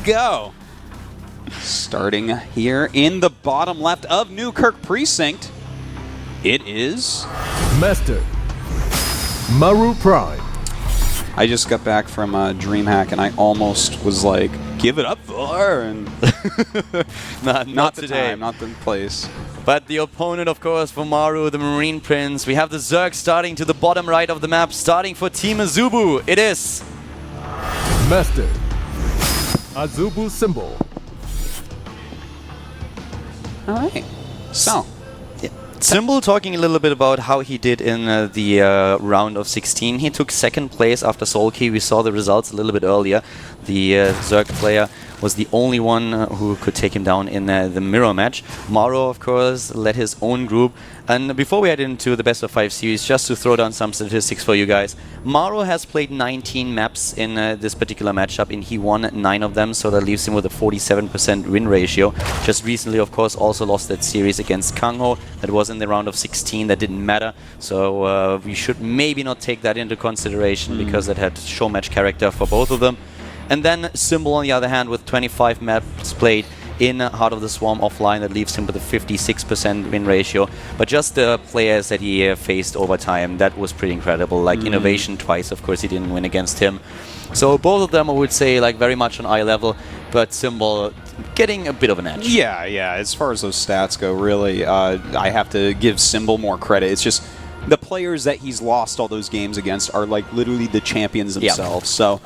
go. Starting here in the bottom left of Newkirk Precinct, it is... Master Maru Prime. I just got back from DreamHack and I almost was like, give it up for, and not the today. time, not the place. But the opponent, of course, for Maru, the Marine Prince. We have the Zerg starting to the bottom right of the map, starting for Team Azubu. It is... Master Azubu Symbol. All right. So... Symbol talking a little bit about how he did in the round of 16. He took second place after Soulkey. We saw the results a little bit earlier. The Zerg player was the only one who could take him down in the mirror match. Maru, of course, led his own group. And before we head into the best of 5 series, just to throw down some statistics for you guys, Maru has played 19 maps in this particular matchup, and he won 9 of them, so that leaves him with a 47% win ratio. Just recently, of course, also lost that series against Kangho. That was in the round of 16. That didn't matter, so we should maybe not take that into consideration because that had show match character for both of them. And then Symbol, on the other hand, with 25 maps played in Heart of the Swarm offline, that leaves him with a 56% win ratio. But just the players that he faced over time, that was pretty incredible. Like Innovation twice, of course, he didn't win against him. So both of them, I would say, like very much on eye level, but Symbol getting a bit of an edge. Yeah. As far as those stats go, really, I have to give Symbol more credit. It's just the players that he's lost all those games against are like literally the champions themselves. So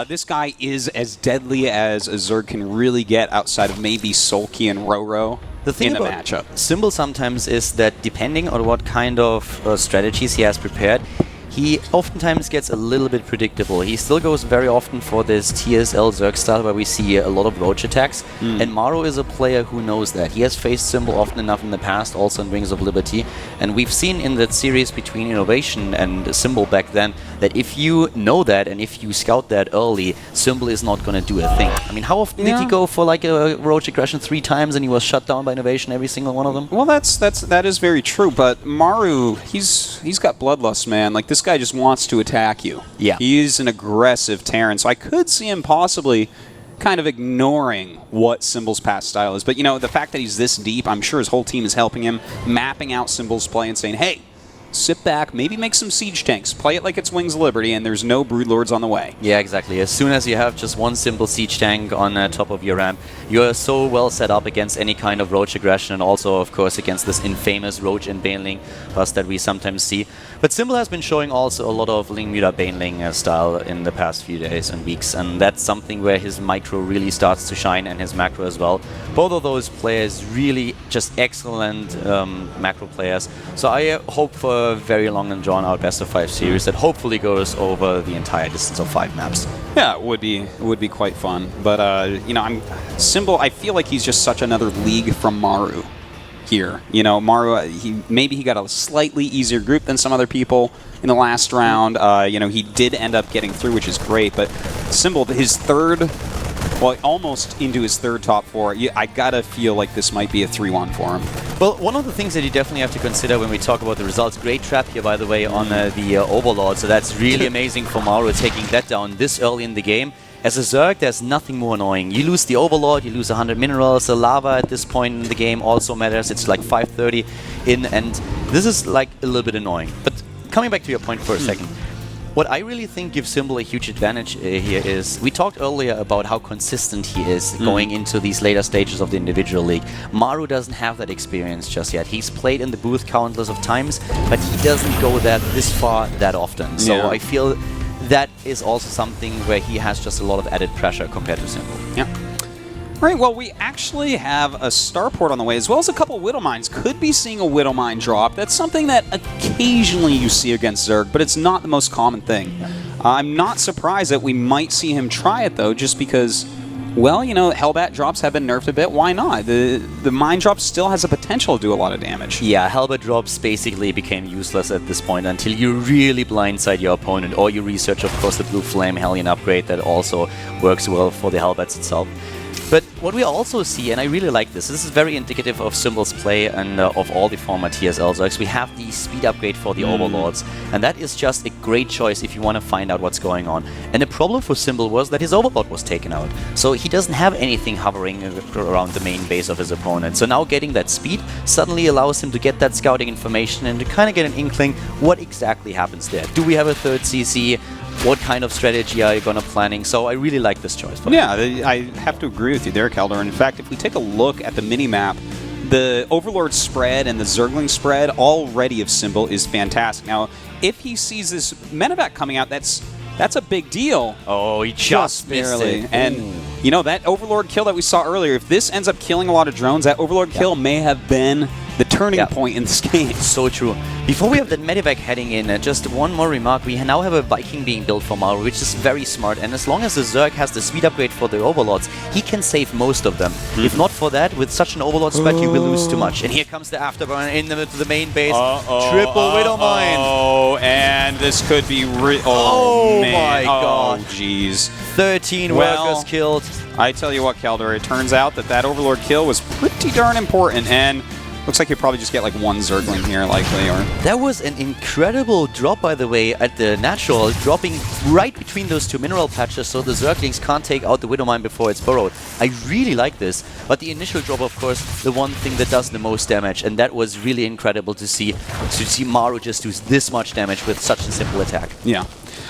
this guy is as deadly as a Zerg can really get outside of maybe Soulkey and Ro8 The thing in a about matchup. Symbol sometimes is that depending on what kind of strategies he has prepared, he oftentimes gets a little bit predictable. He still goes very often for this TSL Zerg style where we see a lot of roach attacks. And Maru is a player who knows that. He has faced Symbol often enough in the past, also in Wings of Liberty. And we've seen in that series between Innovation and Symbol back then that if you know that and if you scout that early, Symbol is not going to do a thing. I mean, how often did he go for like a roach aggression 3 times and he was shut down by Innovation every single one of them? Well, that is very true, but Maru, he's got bloodlust, man. Like, this guy just wants to attack you. Yeah. He's an aggressive Terran, so I could see him possibly kind of ignoring what Symbol's past style is. But, you know, the fact that he's this deep, I'm sure his whole team is helping him, mapping out Symbol's play and saying, hey, sit back, maybe make some siege tanks, play it like it's Wings of Liberty, and there's no Broodlords on the way. Yeah, exactly. As soon as you have just one simple siege tank on top of your ramp, you're so well set up against any kind of roach aggression, and also, of course, against this infamous roach and baneling bust that we sometimes see. But Symbol has been showing also a lot of Lingmuta baneling style in the past few days and weeks, and that's something where his micro really starts to shine, and his macro as well. Both of those players really just excellent macro players. So I hope for a very long and drawn out best of 5 series that hopefully goes over the entire distance of 5 maps. Yeah, it would be quite fun. But you know, Symbol, I feel like he's just such another league from Maru here. You know, Maru, maybe he got a slightly easier group than some other people in the last round. You know, he did end up getting through, which is great. But Symbol, his third, well, almost into his third top 4. I gotta feel like this might be a 3-1 for him. Well, one of the things that you definitely have to consider when we talk about the results, great trap here, by the way, on the Overlord, so that's really amazing for Maru taking that down this early in the game. As a Zerg, there's nothing more annoying. You lose the Overlord, you lose 100 minerals, the lava at this point in the game also matters. It's like 5:30 in, and this is like a little bit annoying. But coming back to your point for a second, what I really think gives Symbol a huge advantage here is, we talked earlier about how consistent he is going into these later stages of the individual league. Maru doesn't have that experience just yet. He's played in the booth countless of times, but he doesn't go this far that often. So I feel that is also something where he has just a lot of added pressure compared to Symbol. Yeah. All right, well, we actually have a starport on the way, as well as a couple Widow Mines. Could be seeing a Widow Mine drop. That's something that occasionally you see against Zerg, but it's not the most common thing. I'm not surprised that we might see him try it, though, just because, well, you know, Hellbat drops have been nerfed a bit. Why not? The Mine drop still has a potential to do a lot of damage. Yeah, Hellbat drops basically became useless at this point until you really blindside your opponent, or you research, of course, the Blue Flame Hellion upgrade that also works well for the Hellbats itself. But what we also see, and I really like this is very indicative of Symbol's play and of all the former TSL Zergs, we have the speed upgrade for the Overlords, and that is just a great choice if you want to find out what's going on. And the problem for Symbol was that his Overlord was taken out, so he doesn't have anything hovering around the main base of his opponent. So now getting that speed suddenly allows him to get that scouting information and to kind of get an inkling what exactly happens there. Do we have a third CC? What kind of strategy are you going to planning? So I really like this choice. Yeah, I have to agree with you there, Calder. In fact, if we take a look at the mini-map, the Overlord spread and the Zergling spread already of Symbol is fantastic. Now, if he sees this medevac coming out, that's a big deal. Oh, he just barely. missed it. And, you know, that Overlord kill that we saw earlier, if this ends up killing a lot of drones, that Overlord kill may have been the turning point in this game. So true. Before we have that medevac heading in, just one more remark. We now have a Viking being built for Maru, which is very smart. And as long as the Zerg has the speed upgrade for the Overlords, he can save most of them. If not for that, with such an Overlord spread, you will lose too much. And here comes the Afterburn into the main base. Triple Widowmine. Oh, and this could be... Oh man. my god. Oh, jeez. 13 workers killed. I tell you what, Calder, it turns out that Overlord kill was pretty darn important, and looks like you probably just get like one Zergling here, likely, or... That was an incredible drop, by the way, at the natural, dropping right between those two mineral patches, so the Zerglings can't take out the Widowmine before it's burrowed. I really like this, but the initial drop, of course, the one thing that does the most damage, and that was really incredible to see Maru just do this much damage with such a simple attack. Yeah.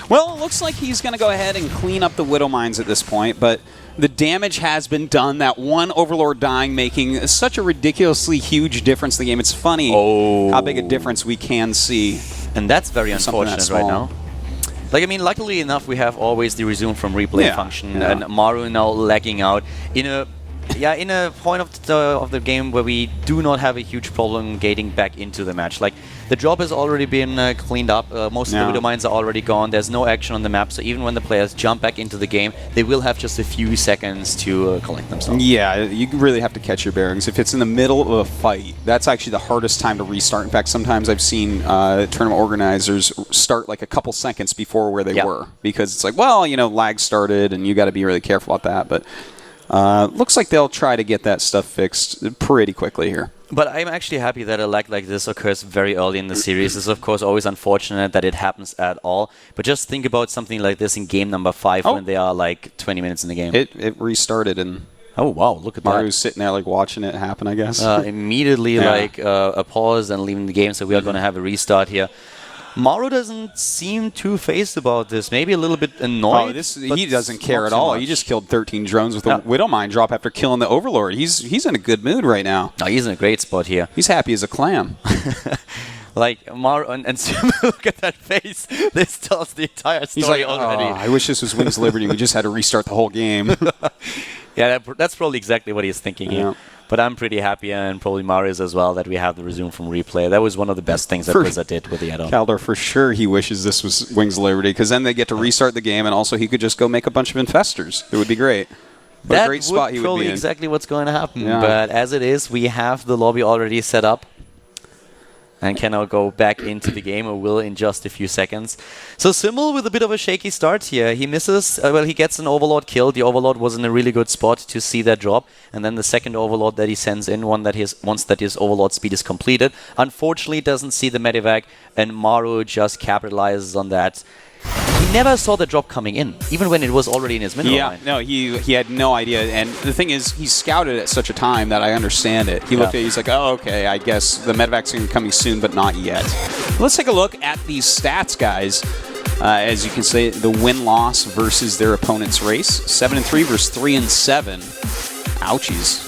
Well, it looks like he's going to go ahead and clean up the Widowmines at this point, but the damage has been done. That one Overlord dying making such a ridiculously huge difference in the game. It's funny how big a difference we can see. And that's very unfortunate right now. Like, I mean, luckily enough, we have always the resume from replay function, and Maru now lagging out in a point of the game where we do not have a huge problem getting back into the match. Like, the drop has already been cleaned up. Most of the Widowmines are already gone. There's no action on the map, so even when the players jump back into the game, they will have just a few seconds to collect themselves. Yeah, you really have to catch your bearings. If it's in the middle of a fight, that's actually the hardest time to restart. In fact, sometimes I've seen tournament organizers start like a couple seconds before where they were, because it's like, well, you know, lag started, and you got to be really careful about that. But looks like they'll try to get that stuff fixed pretty quickly here. But I'm actually happy that a lag like this occurs very early in the series. It's of course always unfortunate that it happens at all. But just think about something like this in game number 5 when they are like 20 minutes in the game. It restarted, and oh wow, look at that. Maru's sitting there like watching it happen, I guess. Immediately like a pause and leaving the game, so we are going to have a restart here. Maru doesn't seem too phased about this. Maybe a little bit annoyed. He doesn't care at all. He just killed 13 drones with a Widowmine drop after killing the Overlord. He's in a good mood right now. No, he's in a great spot here. He's happy as a clam. Like, Maru and look at that face. This tells the entire story He's like, already. I wish this was Wings of Liberty. We just had to restart the whole game. Yeah, that's probably exactly what he's thinking here. But I'm pretty happy, and probably Maru is as well, that we have the resume from replay. That was one of the best things that Blizzard did with the add-on. Calder, for sure, he wishes this was Wings of Liberty, because then they get to restart the game, and also he could just go make a bunch of infestors. It would be great. What a great spot he would be in. That's probably exactly what's going to happen. Yeah. But as it is, we have the lobby already set up, and can now go back into the game, or will in just a few seconds. So Symbol with a bit of a shaky start here. He misses, well, he gets an Overlord kill. The Overlord was in a really good spot to see that drop. And then the second Overlord that he sends in, once that his Overlord speed is completed. Unfortunately, doesn't see the medevac, and Maru just capitalizes on that. He never saw the drop coming in, even when it was already in his mineral line. No, he had no idea. And the thing is, he scouted at such a time that I understand it. He looked at it, he's like, oh, okay, I guess the medevac's going to be coming soon, but not yet. Let's take a look at these stats, guys. As you can see, the win-loss versus their opponent's race. 7-3 versus 3-7. Ouchies.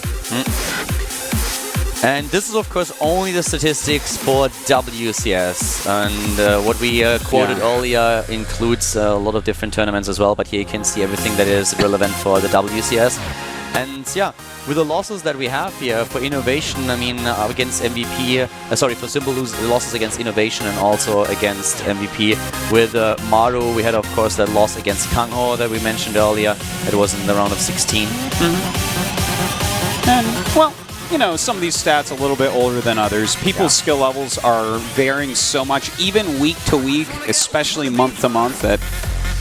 And this is, of course, only the statistics for WCS. And what we quoted earlier includes a lot of different tournaments as well. But here you can see everything that is relevant for the WCS. And yeah, with the losses that we have here for Innovation, I mean, against MVP, for Symbol losses against Innovation and also against MVP. With Maru, we had, of course, that loss against Kangho that we mentioned earlier. It was in the round of 16. And, well, you know, some of these stats a little bit older than others. People's skill levels are varying so much, even week to week, especially month to month, that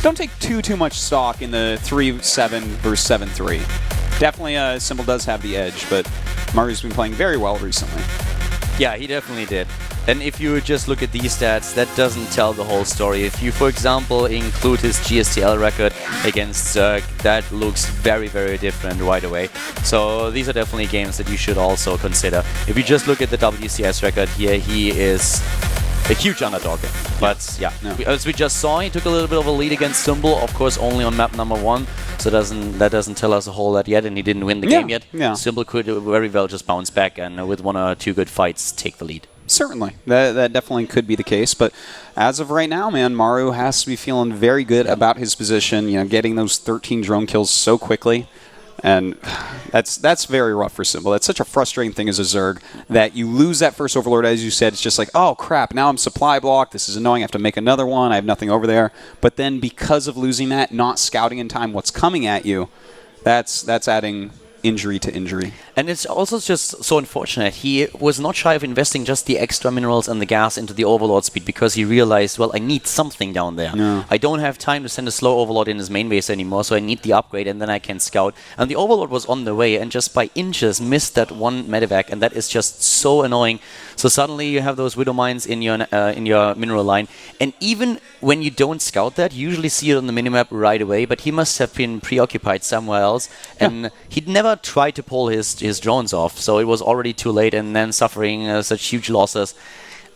don't take too much stock in the 3-7 versus 7-3. Definitely, Symbol does have the edge, but Maru's been playing very well recently. Yeah, he definitely did. And if you just look at these stats, that doesn't tell the whole story. If you, for example, include his GSTL record against Zerg, that looks very, very different right away. So these are definitely games that you should also consider. If you just look at the WCS record here, he is a huge underdog. But yeah, as we just saw, he took a little bit of a lead against Symbol, of course only on map number 1. So that doesn't tell us a whole lot yet, and he didn't win the game yet. Yeah. Symbol could very well just bounce back and with 1 or 2 good fights take the lead. Certainly. That definitely could be the case. But as of right now, man, Maru has to be feeling very good about his position, getting those 13 drone kills so quickly. And that's very rough for Symbol. That's such a frustrating thing as a Zerg that you lose that first Overlord, as you said. It's just like, oh, crap, now I'm supply blocked. This is annoying. I have to make another one. I have nothing over there. But then because of losing that, not scouting in time what's coming at you, that's adding injury to injury. And it's also just so unfortunate. He was not shy of investing just the extra minerals and the gas into the Overlord speed because he realized, well, I need something down there. Yeah. I don't have time to send a slow Overlord in his main base anymore, so I need the upgrade and then I can scout. And the Overlord was on the way and just by inches missed that one medevac, and that is just so annoying. So suddenly you have those Widow Mines in your mineral line, and even when you don't scout that, you usually see it on the minimap right away, but he must have been preoccupied somewhere else, and he'd never tried to pull his drones off, so it was already too late, and then suffering such huge losses.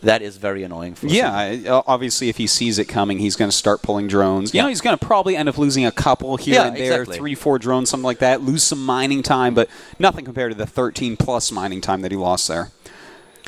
That is very annoying for Symbol. Obviously if he sees it coming, he's going to start pulling drones. He's going to probably end up losing a couple here and there, exactly. 3-4 drones, something like that, lose some mining time, but nothing compared to the 13 plus mining time that he lost there.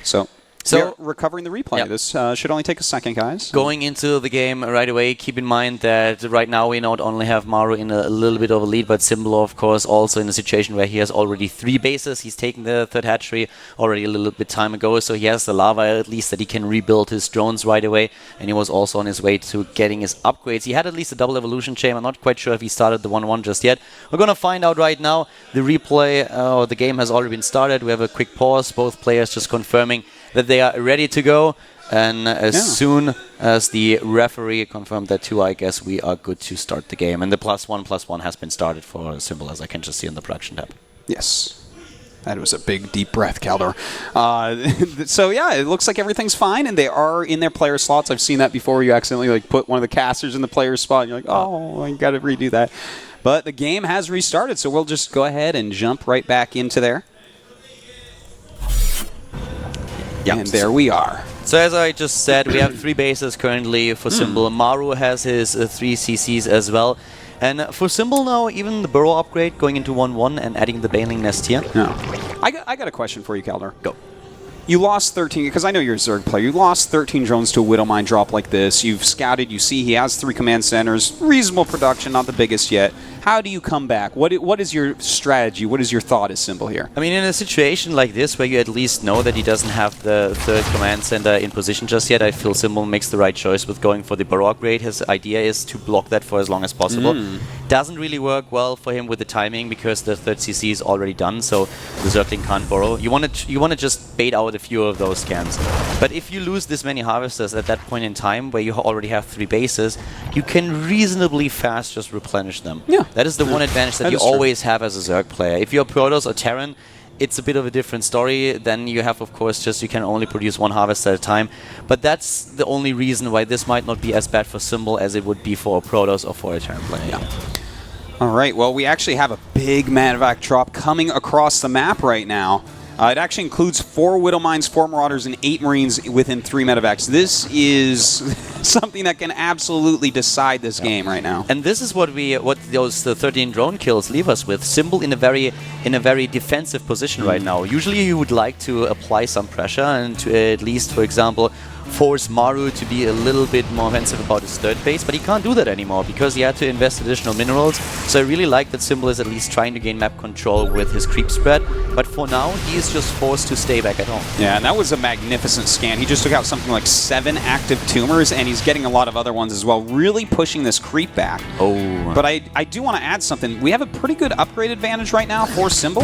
So we're recovering the replay. This should only take a second, guys. Going into the game right away, keep in mind that right now we not only have Maru in a little bit of a lead, but Symbol, of course, also in a situation where he has already 3 bases. He's taken the 3rd hatchery already a little bit time ago, so he has the lava at least that he can rebuild his drones right away, and he was also on his way to getting his upgrades. He had at least a double evolution chain. I'm not quite sure if he started the 1-1 just yet. We're going to find out right now. The replay, the game has already been started. We have a quick pause. Both players just confirming that they are ready to go, and as soon as the referee confirmed that too, I guess we are good to start the game. And the +1/+1 has been started for Symbol, as I can just see in the production tab. Yes. That was a big, deep breath, Kaldor. So, yeah, it looks like everything's fine, and they are in their player slots. I've seen that before. You accidentally put one of the casters in the player spot, and you're like, oh, I got to redo that. But the game has restarted, so we'll just go ahead and jump right back into there. Yep. And there we are. So as I just said, we have 3 bases currently for Symbol. Maru has his 3 CCs as well. And for Symbol now, even the burrow upgrade going into 1-1 and adding the baneling nest here. No. I got a question for you, Kaldor. Go. You lost 13, because I know you're a Zerg player. You lost 13 drones to a Widow Mine drop like this. You've scouted. You see he has 3 command centers. Reasonable production, not the biggest yet. How do you come back? What is your strategy? What is your thought as Symbol here? I mean, in a situation like this, where you at least know that he doesn't have the 3rd command center in position just yet, I feel Symbol makes the right choice with going for the burrow upgrade. His idea is to block that for as long as possible. Doesn't really work well for him with the timing, because the 3rd CC is already done, so the Zergling can't burrow. You want to just bait out a few of those scans. But if you lose this many harvesters at that point in time, where you already have 3 bases, you can reasonably fast just replenish them. Yeah. That is the one advantage that you always have as a Zerg player. If you're Protoss or Terran, it's a bit of a different story. Then you have, of course, you can only produce 1 harvest at a time. But that's the only reason why this might not be as bad for Symbol as it would be for a Protoss or for a Terran player. Yeah. All right, well, we actually have a big medevac drop coming across the map right now. It actually includes 4 Widow Mines, 4 Marauders, and 8 Marines within 3 medevacs. This is something that can absolutely decide this game right now. And this is what those 13 drone kills leave us with. Symbol in a very defensive position right now. Usually you would like to apply some pressure and to at least, for example, force Maru to be a little bit more offensive about his 3rd base, but he can't do that anymore because he had to invest additional minerals. So I really like that Symbol is at least trying to gain map control with his creep spread, but for now he is just forced to stay back at home. Yeah, and that was a magnificent scan. He just took out something like 7 active tumors, and he's getting a lot of other ones as well, really pushing this creep back. Oh. But I do want to add something. We have a pretty good upgrade advantage right now for Symbol.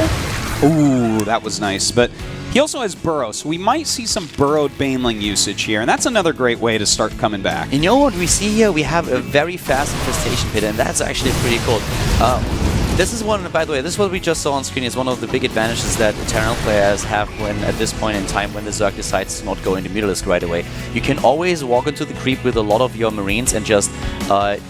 Ooh, that was nice. But he also has burrow, so we might see some burrowed baneling usage here, and that's another great way to start coming back. And you know what we see here? We have a very fast infestation pit, and that's actually pretty cool. This is one, by the way, this is what we just saw on screen, is one of the big advantages that Terran players have when, at this point in time, when the Zerg decides to not go into Mutalisk right away. You can always walk into the creep with a lot of your Marines and just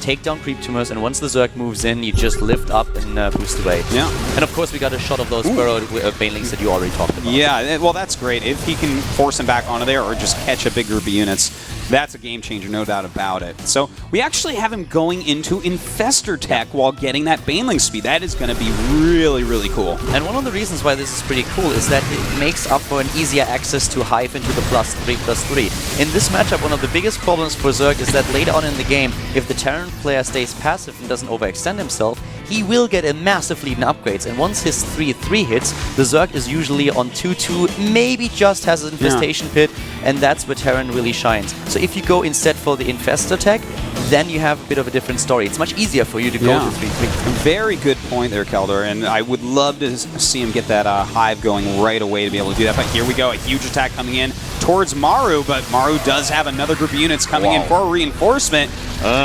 take down creep tumors, and once the Zerg moves in, you just lift up and boost away. Yeah. And of course, we got a shot of those burrowed banelings that you already talked about. Yeah, well, that's great. If he can force him back onto there or just catch a big group of units, that's a game changer, no doubt about it. So we actually have him going into Infestor tech while getting that Baneling speed. That is going to be really, really cool. And one of the reasons why this is pretty cool is that it makes up for an easier access to Hive into the +3/+3. In this matchup, one of the biggest problems for Zerg is that later on in the game, if the Terran player stays passive and doesn't overextend himself, he will get a massive lead in upgrades. And once his 3/3 hits, the Zerg is usually on 2/2, maybe just has an Infestation Pit, and that's where Terran really shines. So if you go instead for the Infestor tech, then you have a bit of a different story. It's much easier for you to go to 3/3. Very good point there, Keldor, and I would love to see him get that Hive going right away to be able to do that. But here we go, a huge attack coming in towards Maru, but Maru does have another group of units coming in for reinforcement.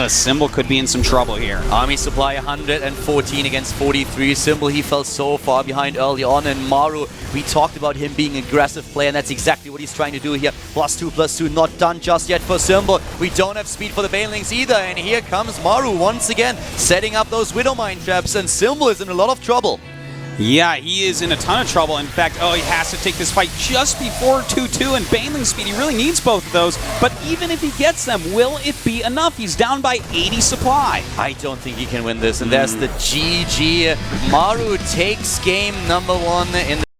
Symbol could be in some trouble here. Army supply 114 against 43. Symbol, he fell so far behind early on, and Maru, we talked about him being an aggressive player, and that's exactly what he's trying to do here. +2/+2, not done just yet for Symbol. We don't have speed for the Banelings either, and here comes Maru once again, setting up those Widow Mine traps, and Symbol is in a lot of trouble. Yeah, he is in a ton of trouble. In fact, he has to take this fight just before 2/2 and Baneling speed. He really needs both of those. But even if he gets them, will it be enough? He's down by 80 supply. I don't think he can win this. And there's the GG. Maru takes game number 1 in